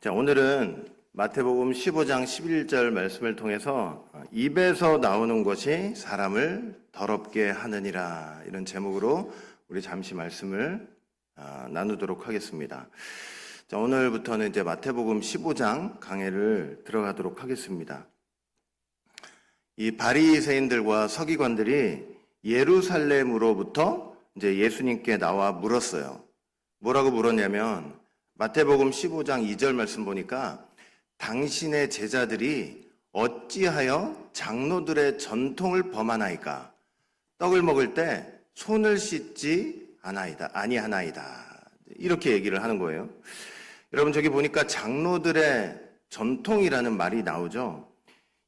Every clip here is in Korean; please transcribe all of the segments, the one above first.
자, 오늘은 마태복음 15장 11절 말씀을 통해서 입에서 나오는 것이 사람을 더럽게 하느니라, 이런 제목으로 우리 잠시 말씀을 나누도록 하겠습니다. 자, 오늘부터는 이제 마태복음 15장 강해를 들어가도록 하겠습니다. 이 바리새인들과 서기관들이 예루살렘으로부터 이제 예수님께 나와 물었어요. 뭐라고 물었냐면 마태복음 15장 2절 말씀 보니까 당신의 제자들이 어찌하여 장로들의 전통을 범하나이까? 떡을 먹을 때 손을 씻지 아니하나이다. 이렇게 얘기를 하는 거예요. 여러분, 저기 보니까 장로들의 전통이라는 말이 나오죠.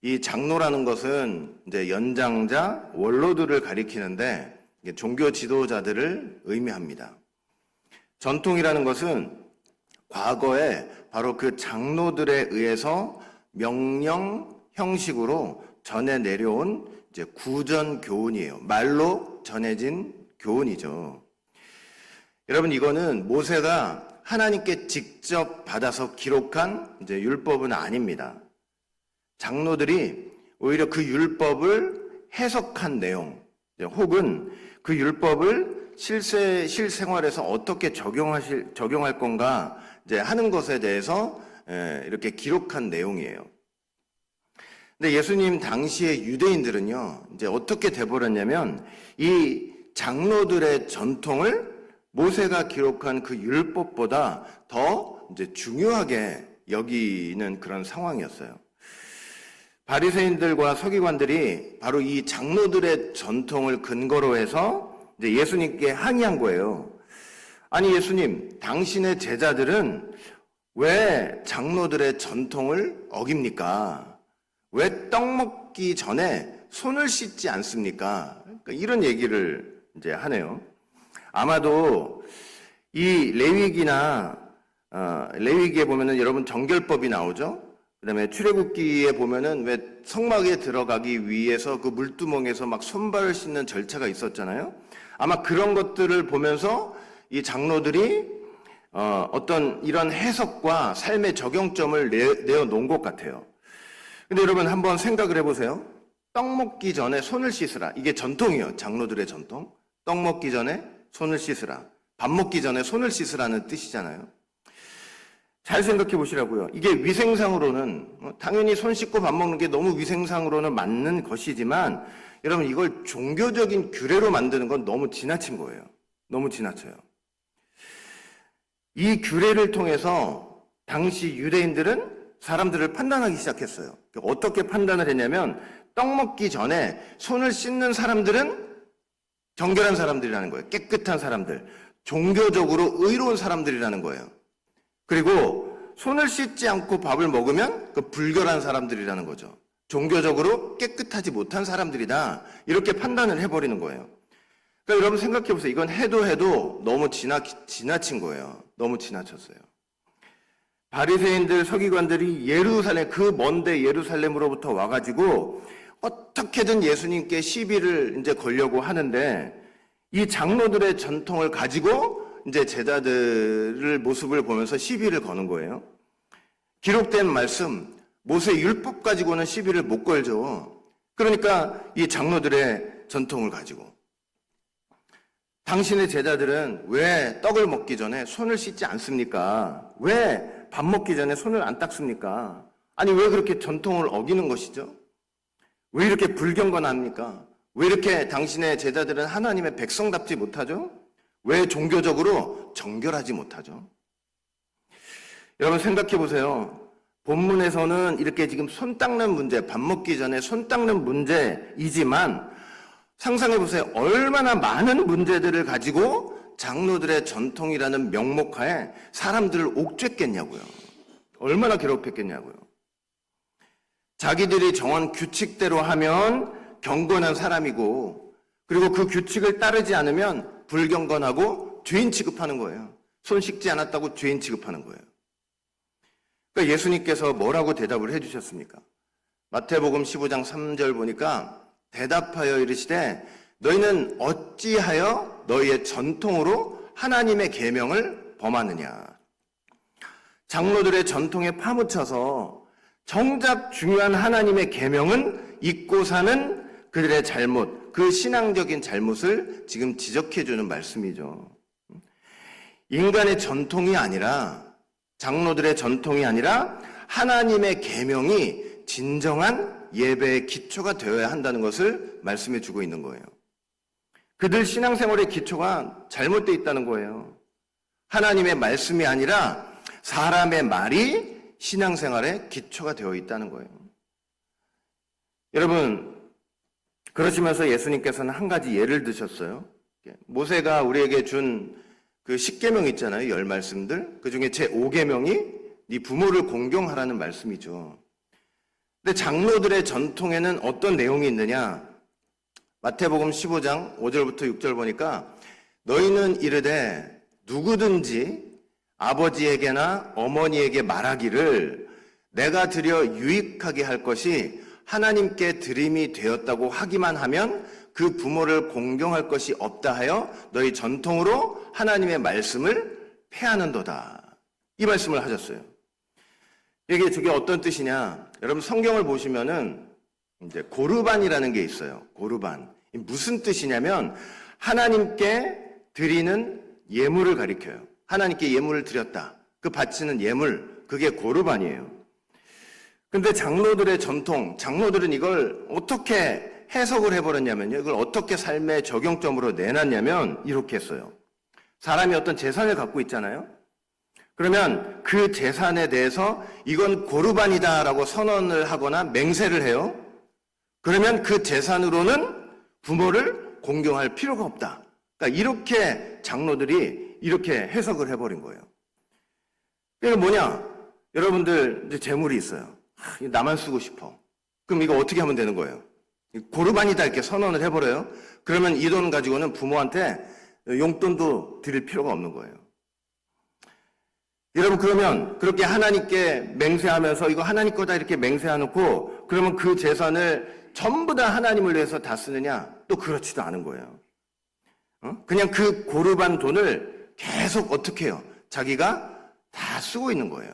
이 장로라는 것은 이제 연장자, 원로들을 가리키는데 종교 지도자들을 의미합니다. 전통이라는 것은 과거에 바로 그 장로들에 의해서 명령 형식으로 전해 내려온 이제 구전 교훈이에요. 말로 전해진 교훈이죠. 여러분, 이거는 모세가 하나님께 직접 받아서 기록한 이제 율법은 아닙니다. 장로들이 오히려 그 율법을 해석한 내용, 혹은 그 율법을 실생활에서 어떻게 적용할 건가 이제 하는 것에 대해서 이렇게 기록한 내용이에요. 근데 예수님 당시의 유대인들은요, 이제 어떻게 돼버렸냐면 이 장로들의 전통을 모세가 기록한 그 율법보다 더 이제 중요하게 여기는 그런 상황이었어요. 바리새인들과 서기관들이 바로 이 장로들의 전통을 근거로 해서 이제 예수님께 항의한 거예요. 아니, 예수님, 당신의 제자들은 왜 장로들의 전통을 어깁니까? 왜 떡 먹기 전에 손을 씻지 않습니까? 그러니까 이런 얘기를 이제 하네요. 아마도 이 레위기에 보면은 여러분 정결법이 나오죠. 그다음에 출애굽기에 보면은 왜 성막에 들어가기 위해서 그 물두멍에서 막 손발을 씻는 절차가 있었잖아요. 아마 그런 것들을 보면서 이 장로들이 어떤 이런 해석과 삶의 적용점을 내어놓은 것 같아요. 근데 여러분, 한번 생각을 해보세요. 떡 먹기 전에 손을 씻으라. 이게 전통이에요. 장로들의 전통. 떡 먹기 전에 손을 씻으라. 밥 먹기 전에 손을 씻으라는 뜻이잖아요. 잘 생각해 보시라고요. 이게 위생상으로는 당연히 손 씻고 밥 먹는 게 너무 위생상으로는 맞는 것이지만, 여러분, 이걸 종교적인 규례로 만드는 건 너무 지나친 거예요. 너무 지나쳐요. 이 규례를 통해서 당시 유대인들은 사람들을 판단하기 시작했어요. 어떻게 판단을 했냐면, 떡 먹기 전에 손을 씻는 사람들은 정결한 사람들이라는 거예요. 깨끗한 사람들, 종교적으로 의로운 사람들이라는 거예요. 그리고 손을 씻지 않고 밥을 먹으면 그 불결한 사람들이라는 거죠. 종교적으로 깨끗하지 못한 사람들이다, 이렇게 판단을 해버리는 거예요. 그러니까 여러분, 생각해 보세요. 이건 해도 너무 지나친 거예요. 너무 지나쳤어요. 바리새인들, 서기관들이 그 먼데 예루살렘으로부터 와가지고 어떻게든 예수님께 시비를 이제 걸려고 하는데, 이 장로들의 전통을 가지고 이제 제자들을 모습을 보면서 시비를 거는 거예요. 기록된 말씀, 모세 율법 가지고는 시비를 못 걸죠. 그러니까 이 장로들의 전통을 가지고, 당신의 제자들은 왜 떡을 먹기 전에 손을 씻지 않습니까? 왜 밥 먹기 전에 손을 안 닦습니까? 아니, 왜 그렇게 전통을 어기는 것이죠? 왜 이렇게 불경건합니까? 왜 이렇게 당신의 제자들은 하나님의 백성답지 못하죠? 왜 종교적으로 정결하지 못하죠? 여러분, 생각해 보세요. 본문에서는 이렇게 지금 손 닦는 문제, 밥 먹기 전에 손 닦는 문제이지만, 상상해 보세요. 얼마나 많은 문제들을 가지고 장로들의 전통이라는 명목하에 사람들을 옥죄겠냐고요. 얼마나 괴롭혔겠냐고요. 자기들이 정한 규칙대로 하면 경건한 사람이고, 그리고 그 규칙을 따르지 않으면 불경건하고 죄인 취급하는 거예요. 손 씻지 않았다고 죄인 취급하는 거예요. 그러니까 예수님께서 뭐라고 대답을 해주셨습니까? 마태복음 15장 3절 보니까 대답하여 이르시되 너희는 어찌하여 너희의 전통으로 하나님의 계명을 범하느냐. 장로들의 전통에 파묻혀서 정작 중요한 하나님의 계명은 잊고 사는 그들의 잘못, 그 신앙적인 잘못을 지금 지적해주는 말씀이죠. 인간의 전통이 아니라, 장로들의 전통이 아니라 하나님의 계명이 진정한 예배의 기초가 되어야 한다는 것을 말씀해 주고 있는 거예요. 그들 신앙생활의 기초가 잘못되어 있다는 거예요. 하나님의 말씀이 아니라 사람의 말이 신앙생활의 기초가 되어 있다는 거예요. 여러분, 그러시면서 예수님께서는 한 가지 예를 드셨어요. 모세가 우리에게 준 그 10계명 있잖아요. 10말씀들. 그 중에 제 5계명이 네 부모를 공경하라는 말씀이죠. 근데 장로들의 전통에는 어떤 내용이 있느냐? 마태복음 15장 5절부터 6절 보니까 너희는 이르되 누구든지 아버지에게나 어머니에게 말하기를 내가 드려 유익하게 할 것이 하나님께 드림이 되었다고 하기만 하면 그 부모를 공경할 것이 없다 하여 너희 전통으로 하나님의 말씀을 폐하는도다. 이 말씀을 하셨어요. 저게 어떤 뜻이냐? 여러분 성경을 보시면은 이제 고르반이라는 게 있어요. 고르반. 무슨 뜻이냐면 하나님께 드리는 예물을 가리켜요. 하나님께 예물을 드렸다. 그 바치는 예물, 그게 고르반이에요. 근데 장로들의 전통, 장로들은 이걸 어떻게 해석을 해버렸냐면요. 이걸 어떻게 삶의 적용점으로 내놨냐면 이렇게 했어요. 사람이 어떤 재산을 갖고 있잖아요. 그러면 그 재산에 대해서 이건 고르반이다라고 선언을 하거나 맹세를 해요. 그러면 그 재산으로는 부모를 공경할 필요가 없다. 그러니까 이렇게 장로들이 이렇게 해석을 해버린 거예요. 이게 뭐냐? 여러분들 이제 재물이 있어요. 나만 쓰고 싶어. 그럼 이거 어떻게 하면 되는 거예요? 고르반이다 이렇게 선언을 해버려요. 그러면 이 돈 가지고는 부모한테 용돈도 드릴 필요가 없는 거예요. 여러분 그러면 그렇게 하나님께 맹세하면서 이거 하나님 거다 이렇게 맹세해놓고 그러면 그 재산을 전부 다 하나님을 위해서 다 쓰느냐? 또 그렇지도 않은 거예요. 그냥 그 고르반 돈을 계속 어떻게 해요? 자기가 다 쓰고 있는 거예요.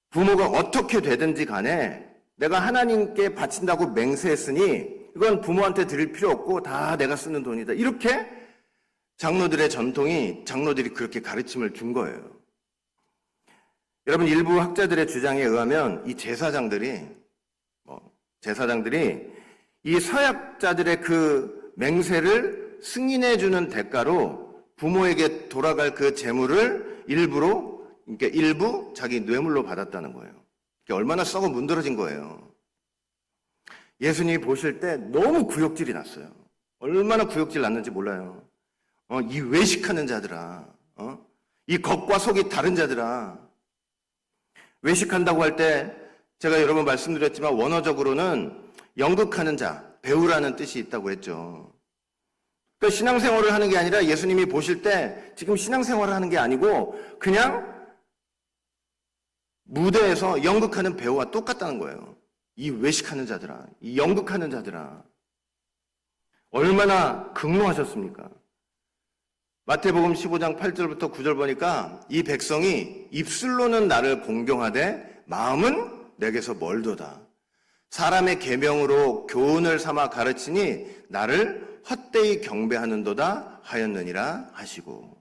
부모가 어떻게 되든지 간에 내가 하나님께 바친다고 맹세했으니 이건 부모한테 드릴 필요 없고 다 내가 쓰는 돈이다. 이렇게 장로들의 전통이 장로들이 그렇게 가르침을 준 거예요. 여러분 일부 학자들의 주장에 의하면 이 제사장들이 이 서약자들의 그 맹세를 승인해 주는 대가로 부모에게 돌아갈 그 재물을 일부 자기 뇌물로 받았다는 거예요. 얼마나 썩어 문드러진 거예요. 예수님이 보실 때 너무 구역질이 났어요. 얼마나 구역질 났는지 몰라요. 이 외식하는 자들아, 이 겉과 속이 다른 자들아. 외식한다고 할 때 제가 여러 번 말씀드렸지만 원어적으로는 연극하는 자, 배우라는 뜻이 있다고 했죠. 그러니까 신앙생활을 하는 게 아니라 예수님이 보실 때 지금 신앙생활을 하는 게 아니고 그냥 무대에서 연극하는 배우와 똑같다는 거예요. 이 외식하는 자들아, 이 연극하는 자들아. 얼마나 극노하셨습니까? 마태복음 15장 8절부터 9절 보니까 이 백성이 입술로는 나를 공경하되 마음은 내게서 멀도다. 사람의 계명으로 교훈을 삼아 가르치니 나를 헛되이 경배하는도다 하였느니라 하시고.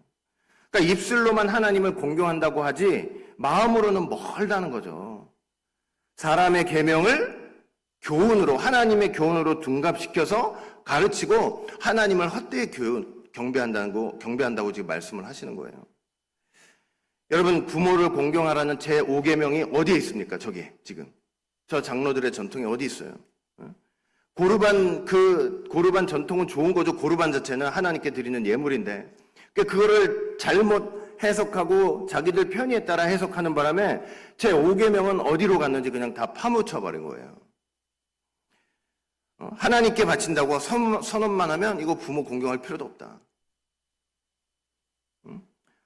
그러니까 입술로만 하나님을 공경한다고 하지 마음으로는 멀다는 거죠. 사람의 계명을 교훈으로, 하나님의 교훈으로 둔갑시켜서 가르치고 하나님을 헛되이 경배한다고 지금 말씀을 하시는 거예요. 여러분 부모를 공경하라는 제 5계명이 어디에 있습니까? 저기 지금 저 장로들의 전통이 어디 있어요? 고르반 전통은 좋은 거죠. 고르반 자체는 하나님께 드리는 예물인데 그거를 잘못 해석하고 자기들 편의에 따라 해석하는 바람에 제 5계명은 어디로 갔는지 그냥 다 파묻혀버린 거예요. 하나님께 바친다고 선언만 하면 이거 부모 공경할 필요도 없다.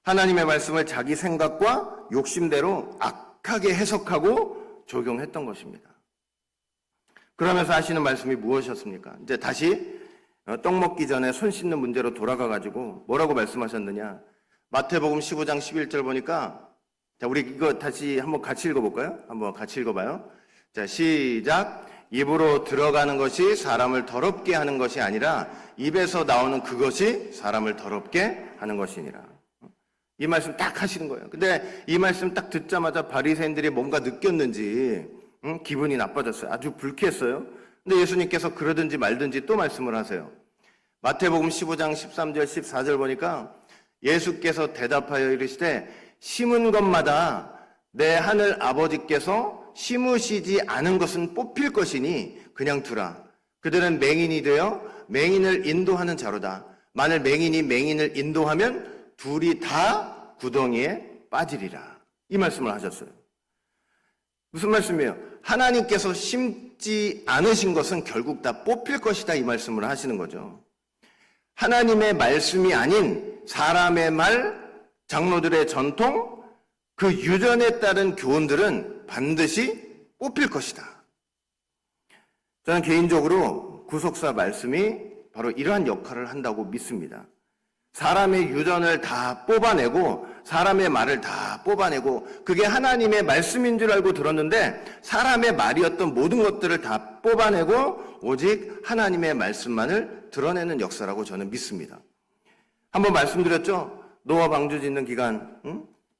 하나님의 말씀을 자기 생각과 욕심대로 악하게 해석하고 적용했던 것입니다. 그러면서 하시는 말씀이 무엇이었습니까? 이제 다시 떡 먹기 전에 손 씻는 문제로 돌아가가지고 뭐라고 말씀하셨느냐? 마태복음 15장 11절 보니까 자, 우리 이거 다시 한번 같이 읽어볼까요? 한번 같이 읽어봐요. 자, 시작. 입으로 들어가는 것이 사람을 더럽게 하는 것이 아니라 입에서 나오는 그것이 사람을 더럽게 하는 것이니라. 이 말씀 딱 하시는 거예요. 근데 이 말씀 딱 듣자마자 바리새인들이 뭔가 느꼈는지 기분이 나빠졌어요. 아주 불쾌했어요. 근데 예수님께서 그러든지 말든지 또 말씀을 하세요. 마태복음 15장 13절 14절 보니까 예수께서 대답하여 이르시되 심은 것마다 내 하늘 아버지께서 심으시지 않은 것은 뽑힐 것이니 그냥 두라. 그들은 맹인이 되어 맹인을 인도하는 자로다. 만일 맹인이 맹인을 인도하면 둘이 다 구덩이에 빠지리라. 이 말씀을 하셨어요. 무슨 말씀이에요? 하나님께서 심지 않으신 것은 결국 다 뽑힐 것이다. 이 말씀을 하시는 거죠. 하나님의 말씀이 아닌 사람의 말, 장로들의 전통, 그 유전에 따른 교훈들은 반드시 뽑힐 것이다. 저는 개인적으로 구속사 말씀이 바로 이러한 역할을 한다고 믿습니다. 사람의 유전을 다 뽑아내고 사람의 말을 다 뽑아내고 그게 하나님의 말씀인 줄 알고 들었는데 사람의 말이었던 모든 것들을 다 뽑아내고 오직 하나님의 말씀만을 드러내는 역사라고 저는 믿습니다. 한번 말씀드렸죠? 노아 방주 짓는 기간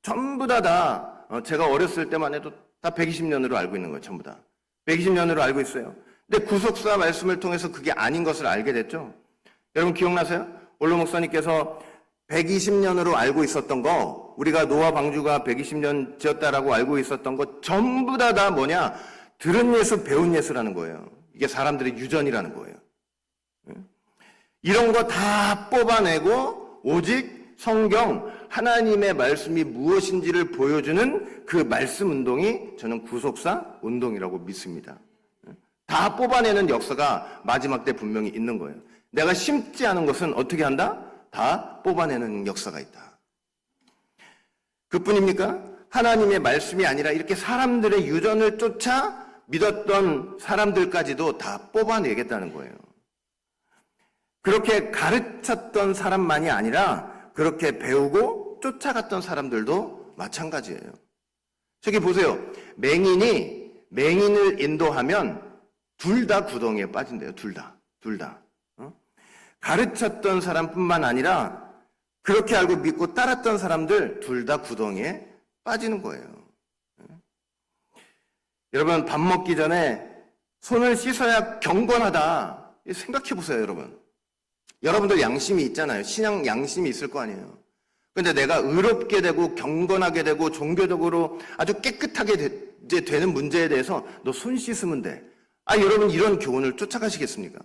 전부 다 제가 어렸을 때만 해도 다 120년으로 알고 있는 거예요. 전부 다 120년으로 알고 있어요. 근데 구속사 말씀을 통해서 그게 아닌 것을 알게 됐죠. 여러분 기억나세요? 올로 목사님께서 120년으로 알고 있었던 거, 우리가 노아 방주가 120년 지었다라고 알고 있었던 거 전부 다 뭐냐? 들은 예수, 배운 예수라는 거예요. 이게 사람들의 유전이라는 거예요. 이런 거 다 뽑아내고 오직 성경, 하나님의 말씀이 무엇인지를 보여주는 그 말씀 운동이 저는 구속사 운동이라고 믿습니다. 다 뽑아내는 역사가 마지막 때 분명히 있는 거예요. 내가 심지 않은 것은 어떻게 한다? 다 뽑아내는 역사가 있다. 그뿐입니까? 하나님의 말씀이 아니라 이렇게 사람들의 유전을 쫓아 믿었던 사람들까지도 다 뽑아내겠다는 거예요. 그렇게 가르쳤던 사람만이 아니라 그렇게 배우고 쫓아갔던 사람들도 마찬가지예요. 저기 보세요. 맹인이 맹인을 인도하면 둘 다 구덩이에 빠진대요. 둘 다. 가르쳤던 사람뿐만 아니라 그렇게 알고 믿고 따랐던 사람들 둘 다 구덩이에 빠지는 거예요. 여러분 밥 먹기 전에 손을 씻어야 경건하다. 생각해 보세요, 여러분. 여러분들 양심이 있잖아요. 신앙 양심이 있을 거 아니에요. 근데 내가 의롭게 되고 경건하게 되고 종교적으로 아주 깨끗하게 되는 문제에 대해서 너 손 씻으면 돼. 여러분 이런 교훈을 쫓아가시겠습니까?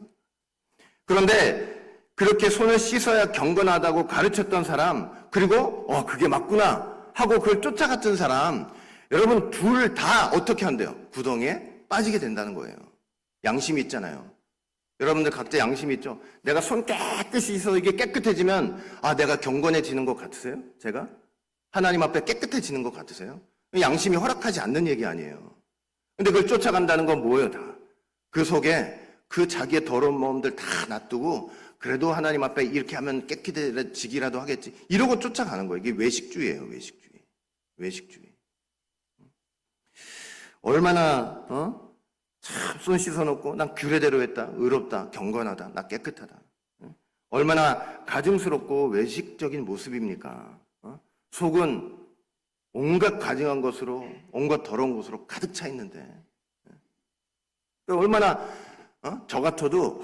그런데 그렇게 손을 씻어야 경건하다고 가르쳤던 사람, 그리고 그게 맞구나 하고 그걸 쫓아갔던 사람, 여러분 둘 다 어떻게 한대요? 구덩이에 빠지게 된다는 거예요. 양심이 있잖아요. 여러분들 각자 양심이 있죠? 내가 손 깨끗이 씻어서 이게 깨끗해지면 내가 경건해지는 것 같으세요? 제가? 하나님 앞에 깨끗해지는 것 같으세요? 양심이 허락하지 않는 얘기 아니에요. 근데 그걸 쫓아간다는 건 뭐예요? 다. 그 속에 그 자기의 더러운 마음들 다 놔두고 그래도 하나님 앞에 이렇게 하면 깨끗해지기라도 하겠지. 이러고 쫓아가는 거예요. 이게 외식주의예요. 외식주의. 얼마나 참 손 씻어놓고 난 규례대로 했다. 의롭다. 경건하다. 나 깨끗하다. 얼마나 가증스럽고 외식적인 모습입니까? 속은 온갖 가증한 것으로 온갖 더러운 것으로 가득 차 있는데 얼마나 저 같아도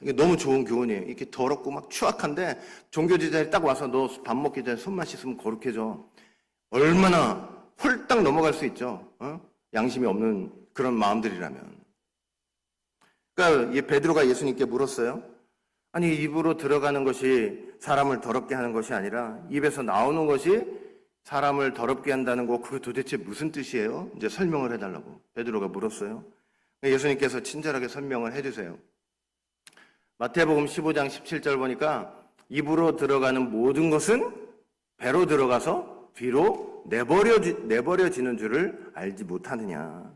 이게 너무 좋은 교훈이에요. 이렇게 더럽고 막 추악한데 종교지자에 딱 와서 너 밥 먹기 전에 손만 씻으면 거룩해져. 얼마나 홀딱 넘어갈 수 있죠. 양심이 없는 그런 마음들이라면. 그러니까 베드로가 예수님께 물었어요. 아니 입으로 들어가는 것이 사람을 더럽게 하는 것이 아니라 입에서 나오는 것이 사람을 더럽게 한다는 거 그거 도대체 무슨 뜻이에요? 이제 설명을 해달라고 베드로가 물었어요. 예수님께서 친절하게 설명을 해주세요. 마태복음 15장 17절 보니까 입으로 들어가는 모든 것은 배로 들어가서 뒤로 내버려지는 줄을 알지 못하느냐.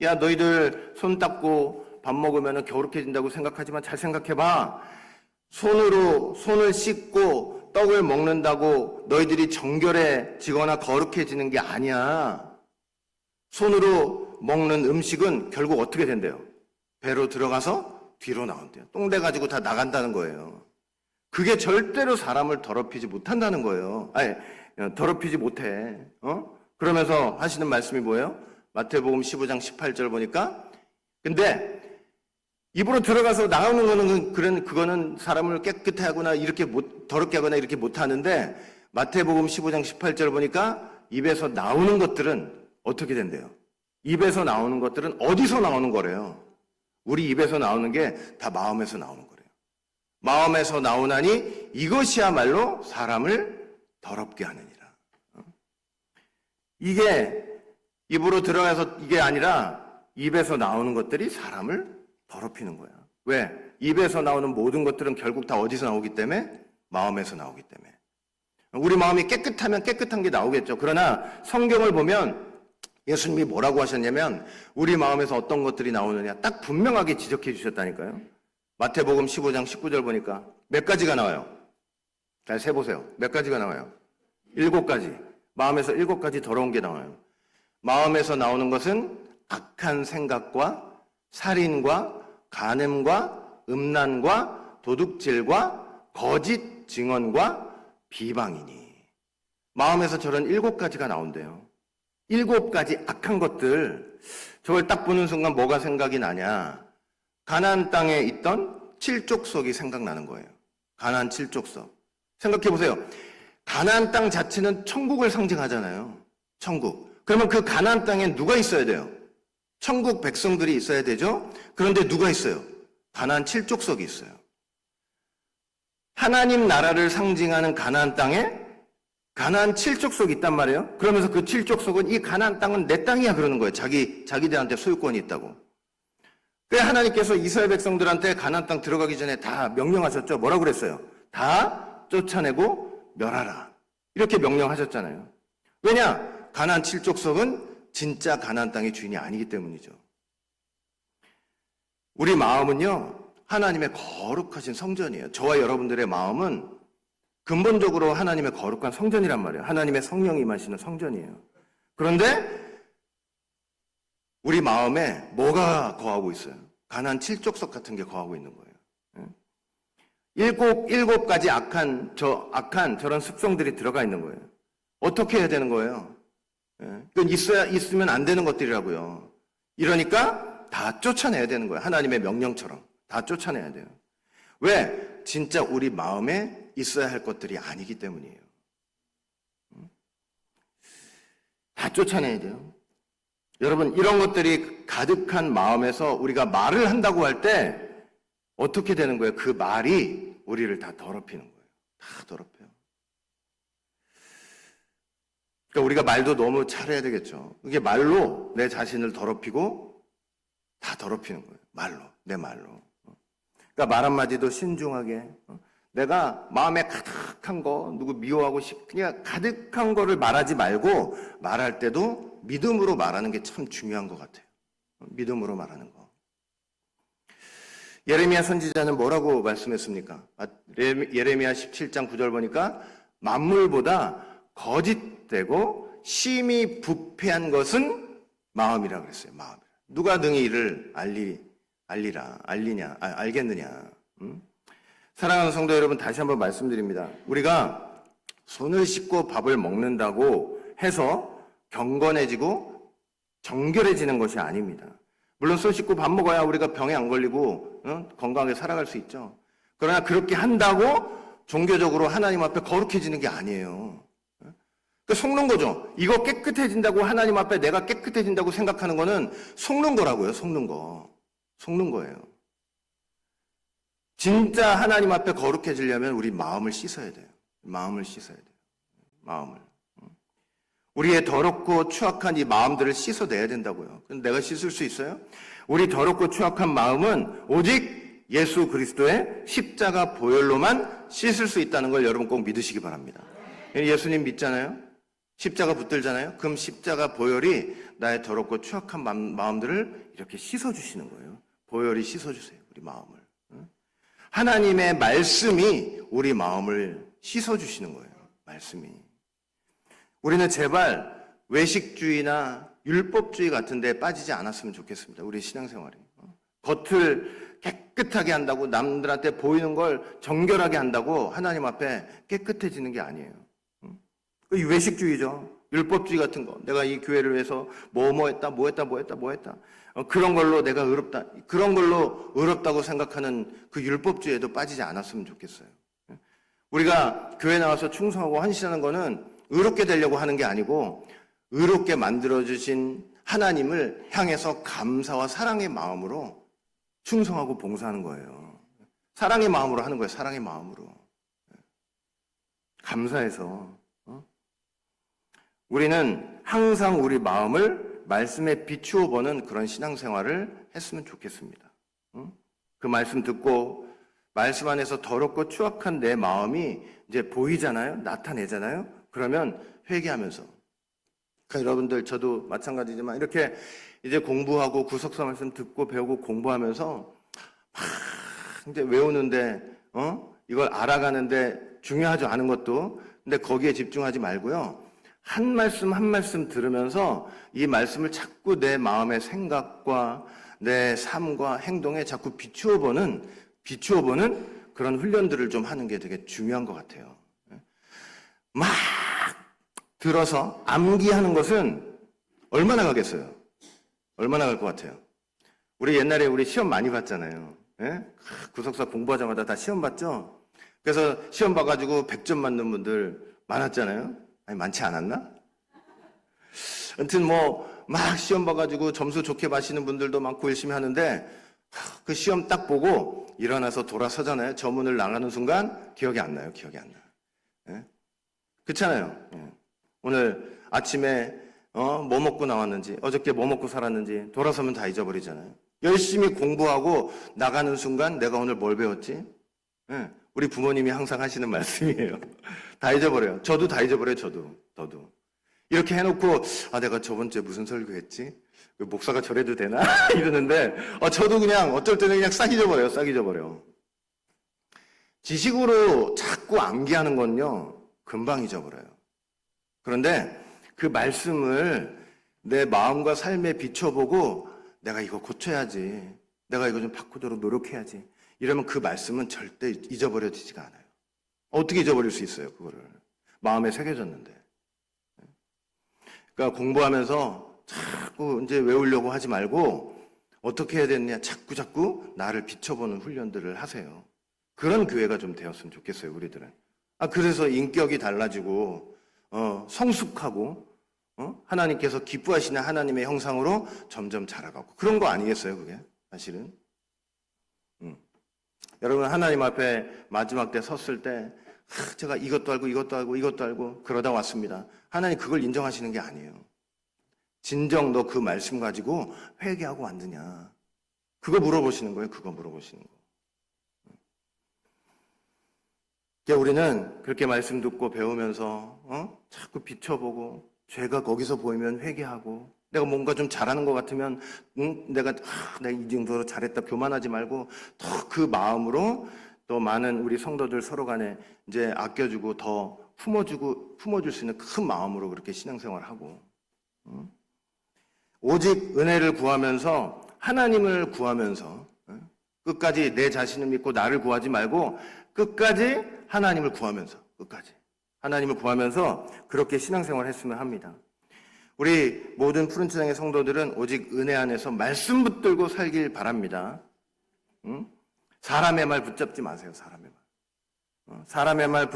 야 너희들 손 닦고 밥 먹으면 거룩해진다고 생각하지만 잘 생각해봐. 손을 씻고 떡을 먹는다고 너희들이 정결해지거나 거룩해지는 게 아니야. 손으로 먹는 음식은 결국 어떻게 된대요? 배로 들어가서 뒤로 나온대요. 똥대 가지고 다 나간다는 거예요. 그게 절대로 사람을 더럽히지 못한다는 거예요. 아니, 더럽히지 못해. 그러면서 하시는 말씀이 뭐예요? 마태복음 15장 18절 보니까, 근데 입으로 들어가서 나오는 거는 그거는 사람을 깨끗하게 하거나 이렇게 더럽게 하거나 이렇게 못 하는데, 마태복음 15장 18절 보니까 입에서 나오는 것들은 어떻게 된대요? 입에서 나오는 것들은 어디서 나오는 거래요? 우리 입에서 나오는 게 다 마음에서 나오는 거래요. 마음에서 나오나니 이것이야말로 사람을 더럽게 하느니라. 이게 입으로 들어가서 이게 아니라 입에서 나오는 것들이 사람을 더럽히는 거야. 왜? 입에서 나오는 모든 것들은 결국 다 어디서 나오기 때문에? 마음에서 나오기 때문에. 우리 마음이 깨끗하면 깨끗한 게 나오겠죠. 그러나 성경을 보면 예수님이 뭐라고 하셨냐면 우리 마음에서 어떤 것들이 나오느냐 딱 분명하게 지적해 주셨다니까요. 마태복음 15장 19절 보니까 몇 가지가 나와요? 잘 세보세요. 몇 가지가 나와요? 7가지. 마음에서 7가지 더러운 게 나와요. 마음에서 나오는 것은 악한 생각과 살인과 간음과 음란과 도둑질과 거짓 증언과 비방이니. 마음에서 저런 7가지가 나온대요. 7가지 악한 것들. 저걸 딱 보는 순간 뭐가 생각이 나냐? 가나안 땅에 있던 칠족석이 생각나는 거예요. 가나안 칠족석. 생각해 보세요. 가나안 땅 자체는 천국을 상징하잖아요. 천국. 그러면 그 가나안 땅에 누가 있어야 돼요? 천국 백성들이 있어야 되죠? 그런데 누가 있어요? 가나안 칠족석이 있어요. 하나님 나라를 상징하는 가나안 땅에 가나안 칠족석이 있단 말이에요. 그러면서 그 칠족석은 이 가나안 땅은 내 땅이야 그러는 거예요. 자기들한테 소유권이 있다고. 그래서 하나님께서 이스라엘 백성들한테 가나안 땅 들어가기 전에 다 명령하셨죠. 뭐라고 그랬어요? 다 쫓아내고 멸하라. 이렇게 명령하셨잖아요. 왜냐? 가나안 칠족석은 진짜 가나안 땅의 주인이 아니기 때문이죠. 우리 마음은요, 하나님의 거룩하신 성전이에요. 저와 여러분들의 마음은 근본적으로 하나님의 거룩한 성전이란 말이에요. 하나님의 성령이 임하시는 성전이에요. 그런데 우리 마음에 뭐가 거하고 있어요? 가나안 칠족석 같은 게 거하고 있는 거예요. 7가지 악한 저런 습성들이 들어가 있는 거예요. 어떻게 해야 되는 거예요? 그건 있으면 안 되는 것들이라고요. 이러니까 다 쫓아내야 되는 거예요. 하나님의 명령처럼. 다 쫓아내야 돼요. 왜? 진짜 우리 마음에 있어야 할 것들이 아니기 때문이에요. 다 쫓아내야 돼요. 여러분, 이런 것들이 가득한 마음에서 우리가 말을 한다고 할 때 어떻게 되는 거예요? 그 말이 우리를 다 더럽히는 거예요. 다 더럽혀요. 그러니까 우리가 말도 너무 잘해야 되겠죠. 이게 말로 내 자신을 더럽히고 다 더럽히는 거예요. 말로, 내 말로. 그러니까 말 한마디도 신중하게. 내가 마음에 가득한 거, 누구 미워하고 그냥 가득한 거를 말하지 말고 말할 때도 믿음으로 말하는 게 참 중요한 것 같아요. 믿음으로 말하는 거. 예레미야 선지자는 뭐라고 말씀했습니까? 예레미야 17장 9절 보니까 만물보다 거짓되고 심히 부패한 것은 마음이라 그랬어요. 마음. 누가 능히 이를 알겠느냐. 사랑하는 성도 여러분, 다시 한번 말씀드립니다. 우리가 손을 씻고 밥을 먹는다고 해서 경건해지고 정결해지는 것이 아닙니다. 물론 손 씻고 밥 먹어야 우리가 병에 안 걸리고 건강하게 살아갈 수 있죠. 그러나 그렇게 한다고 종교적으로 하나님 앞에 거룩해지는 게 아니에요. 그러니까 속는 거죠. 이거 깨끗해진다고 하나님 앞에 내가 깨끗해진다고 생각하는 거는 속는 거라고요. 속는 거. 속는 거예요. 진짜 하나님 앞에 거룩해지려면 우리 마음을 씻어야 돼요. 마음을 씻어야 돼요. 마음을. 우리의 더럽고 추악한 이 마음들을 씻어내야 된다고요. 근데 내가 씻을 수 있어요? 우리 더럽고 추악한 마음은 오직 예수 그리스도의 십자가 보혈로만 씻을 수 있다는 걸 여러분 꼭 믿으시기 바랍니다. 예수님 믿잖아요? 십자가 붙들잖아요? 그럼 십자가 보혈이 나의 더럽고 추악한 마음들을 이렇게 씻어주시는 거예요. 보혈이 씻어주세요. 우리 마음을. 하나님의 말씀이 우리 마음을 씻어주시는 거예요. 말씀이. 우리는 제발 외식주의나 율법주의 같은 데 빠지지 않았으면 좋겠습니다. 우리 신앙생활이. 겉을 깨끗하게 한다고, 남들한테 보이는 걸 정결하게 한다고 하나님 앞에 깨끗해지는 게 아니에요. 이 외식주의죠. 율법주의 같은 거. 내가 이 교회를 위해서 뭐 했다. 그런 걸로 내가 의롭다. 그런 걸로 의롭다고 생각하는 그 율법주의에도 빠지지 않았으면 좋겠어요. 우리가 교회 나와서 충성하고 헌신하는 거는 의롭게 되려고 하는 게 아니고 의롭게 만들어주신 하나님을 향해서 감사와 사랑의 마음으로 충성하고 봉사하는 거예요. 사랑의 마음으로 하는 거예요. 사랑의 마음으로. 감사해서. 우리는 항상 우리 마음을 말씀에 비추어 보는 그런 신앙생활을 했으면 좋겠습니다. 그 말씀 듣고 말씀 안에서 더럽고 추악한 내 마음이 이제 보이잖아요. 나타내잖아요. 그러면 회개하면서. 그러니까 여러분들, 저도 마찬가지지만 이렇게 이제 공부하고 구속사 말씀 듣고 배우고 공부하면서 막 이제 외우는데, 이걸 알아가는데 중요하지 않은 것도, 근데 거기에 집중하지 말고요. 한 말씀 한 말씀 들으면서 이 말씀을 자꾸 내 마음의 생각과 내 삶과 행동에 자꾸 비추어 보는 그런 훈련들을 좀 하는 게 되게 중요한 것 같아요. 막 들어서 암기하는 것은 얼마나 가겠어요? 얼마나 갈 것 같아요? 우리 옛날에 우리 시험 많이 봤잖아요. 예? 구속사 공부하자마자 다 시험 봤죠? 그래서 시험 봐가지고 100점 맞는 분들 많았잖아요. 아니, 많지 않았나? 아무튼 막 시험 봐가지고 점수 좋게 마시는 분들도 많고 열심히 하는데, 그 시험 딱 보고 일어나서 돌아서잖아요. 저 문을 나가는 순간 기억이 안 나요. 예? 그렇잖아요. 예. 오늘 아침에 뭐 먹고 나왔는지, 어저께 뭐 먹고 살았는지 돌아서면 다 잊어버리잖아요. 열심히 공부하고 나가는 순간 내가 오늘 뭘 배웠지? 예. 우리 부모님이 항상 하시는 말씀이에요. 다 잊어버려요. 저도 다 잊어버려요. 저도. 이렇게 해놓고 내가 저번 주에 무슨 설교했지? 목사가 저래도 되나? 이러는데 저도 그냥 어쩔 때는 그냥 싹 잊어버려. 지식으로 자꾸 암기하는 건요, 금방 잊어버려요. 그런데 그 말씀을 내 마음과 삶에 비춰보고 내가 이거 고쳐야지, 내가 이거 좀 바꾸도록 노력해야지, 이러면 그 말씀은 절대 잊어버려지지가 않아요. 어떻게 잊어버릴 수 있어요, 그거를? 마음에 새겨졌는데. 그러니까 공부하면서 자꾸 이제 외우려고 하지 말고 어떻게 해야 되느냐, 자꾸 나를 비춰보는 훈련들을 하세요. 그런 교회가 좀 되었으면 좋겠어요, 우리들은. 그래서 인격이 달라지고 성숙하고 하나님께서 기뻐하시는 하나님의 형상으로 점점 자라가고, 그런 거 아니겠어요, 그게 사실은? 여러분, 하나님 앞에 마지막 때 섰을 때 제가 이것도 알고 그러다 왔습니다. 하나님 그걸 인정하시는 게 아니에요. 진정 너 그 말씀 가지고 회개하고 왔느냐, 그거 물어보시는 거예요. 그러니까 우리는 그렇게 말씀 듣고 배우면서 자꾸 비춰보고, 죄가 거기서 보이면 회개하고, 내가 뭔가 좀 잘하는 것 같으면 내가 이 정도로 잘했다 교만하지 말고 더 그 마음으로 또 많은 우리 성도들 서로 간에 이제 아껴주고 더 품어줄 수 있는 큰 마음으로 그렇게 신앙생활을 하고, 오직 은혜를 구하면서, 하나님을 구하면서, 끝까지 내 자신을 믿고 나를 구하지 말고 끝까지 하나님을 구하면서, 그렇게 신앙생활을 했으면 합니다. 우리 모든 푸른천장의 성도들은 오직 은혜 안에서 말씀 붙들고 살길 바랍니다. 사람의 말 붙잡지 마세요. 사람의 말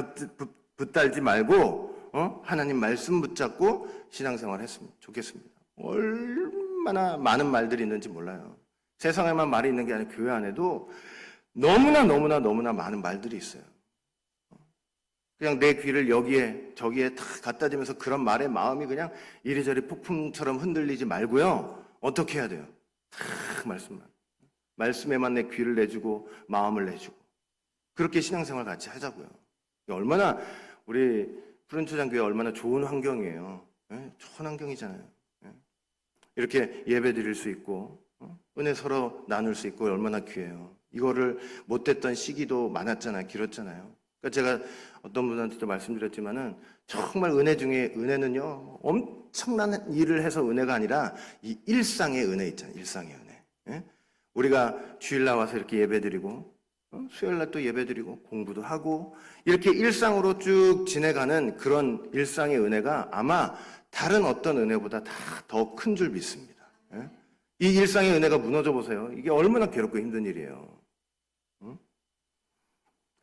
붙들지 말고 하나님 말씀 붙잡고 신앙생활 했으면 좋겠습니다. 얼마나 많은 말들이 있는지 몰라요. 세상에만 말이 있는 게 아니라 교회 안에도 너무나 많은 말들이 있어요. 그냥 내 귀를 여기에 저기에 다 갖다 대면서 그런 말에 마음이 그냥 이리저리 폭풍처럼 흔들리지 말고요. 어떻게 해야 돼요? 다 말씀에만 내 귀를 내주고 마음을 내주고, 그렇게 신앙생활 같이 하자고요. 얼마나 우리 푸른초장교회 얼마나 좋은 환경이에요. 좋은 환경이잖아요. 이렇게 예배 드릴 수 있고 은혜 서로 나눌 수 있고 얼마나 귀해요. 이거를 못했던 시기도 많았잖아요. 길었잖아요. 그러니까 제가 어떤 분한테도 말씀드렸지만은 정말 은혜 중에 은혜는요 엄청난 일을 해서 은혜가 아니라 이 일상의 은혜 있잖아요. 일상의 은혜. 예? 우리가 주일 나와서 이렇게 예배드리고 수요일 날 또 예배드리고 공부도 하고 이렇게 일상으로 쭉 지내가는 그런 일상의 은혜가 아마 다른 어떤 은혜보다 다 더 큰 줄 믿습니다. 예? 이 일상의 은혜가 무너져 보세요. 이게 얼마나 괴롭고 힘든 일이에요.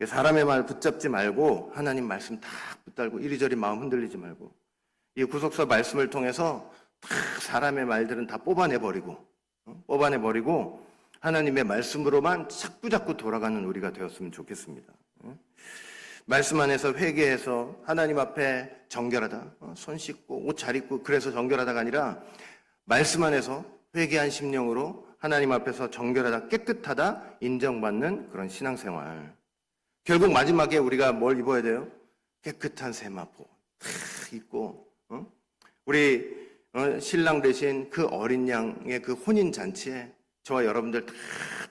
사람의 말 붙잡지 말고 하나님 말씀 다 붙들고 이리저리 마음 흔들리지 말고 이 구속사 말씀을 통해서 다 사람의 말들은 다 뽑아내버리고 하나님의 말씀으로만 자꾸 돌아가는 우리가 되었으면 좋겠습니다. 말씀 안에서 회개해서 하나님 앞에 정결하다, 손 씻고 옷 잘 입고 그래서 정결하다가 아니라 말씀 안에서 회개한 심령으로 하나님 앞에서 정결하다, 깨끗하다 인정받는 그런 신앙생활. 결국 마지막에 우리가 뭘 입어야 돼요? 깨끗한 세마포 입고 우리 신랑 되신 그 어린 양의 그 혼인 잔치에 저와 여러분들 다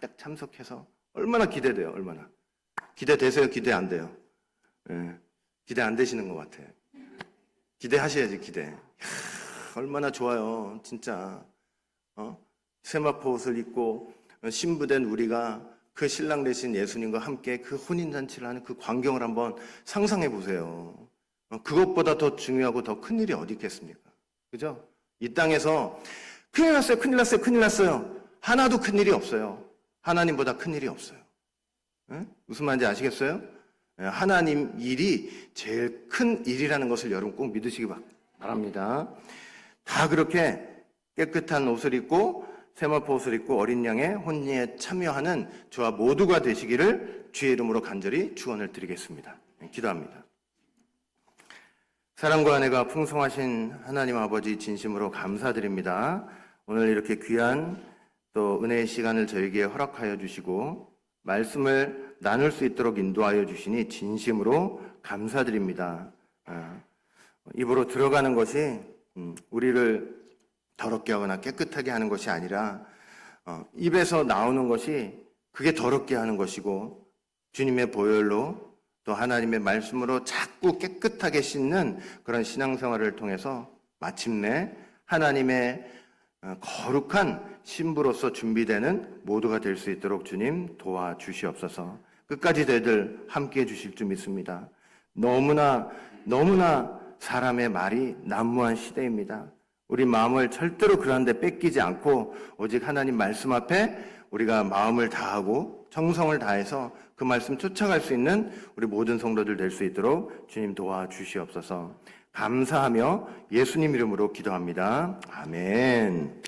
딱 참석해서 얼마나 기대돼요. 얼마나 기대되세요? 기대 안 돼요? 예, 기대 안 되시는 것 같아요. 기대하셔야지. 기대. 이야, 얼마나 좋아요 진짜. 세마포 옷을 입고 신부된 우리가 그 신랑 되신 예수님과 함께 그 혼인잔치를 하는 그 광경을 한번 상상해 보세요. 그것보다 더 중요하고 더 큰 일이 어디 있겠습니까? 그죠? 이 땅에서 큰일 났어요, 큰일 났어요, 큰일 났어요. 하나도 큰 일이 없어요. 하나님보다 큰 일이 없어요. 에? 무슨 말인지 아시겠어요? 하나님 일이 제일 큰 일이라는 것을 여러분 꼭 믿으시기 바랍니다. 다 그렇게 깨끗한 옷을 입고 세마포 옷을 입고 어린 양의 혼례에 참여하는 저와 모두가 되시기를 주의 이름으로 간절히 축원을 드리겠습니다. 기도합니다. 사랑과 은혜가 풍성하신 하나님 아버지 진심으로 감사드립니다. 오늘 이렇게 귀한 또 은혜의 시간을 저에게 허락하여 주시고 말씀을 나눌 수 있도록 인도하여 주시니 진심으로 감사드립니다. 입으로 들어가는 것이 우리를 더럽게 하거나 깨끗하게 하는 것이 아니라 입에서 나오는 것이 그게 더럽게 하는 것이고 주님의 보혈로 또 하나님의 말씀으로 자꾸 깨끗하게 씻는 그런 신앙생활을 통해서 마침내 하나님의 거룩한 신부로서 준비되는 모두가 될 수 있도록 주님 도와주시옵소서. 끝까지 저희들 함께해 주실 줄 믿습니다. 너무나 사람의 말이 난무한 시대입니다. 우리 마음을 절대로 그런 데 뺏기지 않고 오직 하나님 말씀 앞에 우리가 마음을 다하고 정성을 다해서 그 말씀 쫓아갈 수 있는 우리 모든 성도들 될 수 있도록 주님 도와주시옵소서. 감사하며 예수님 이름으로 기도합니다. 아멘.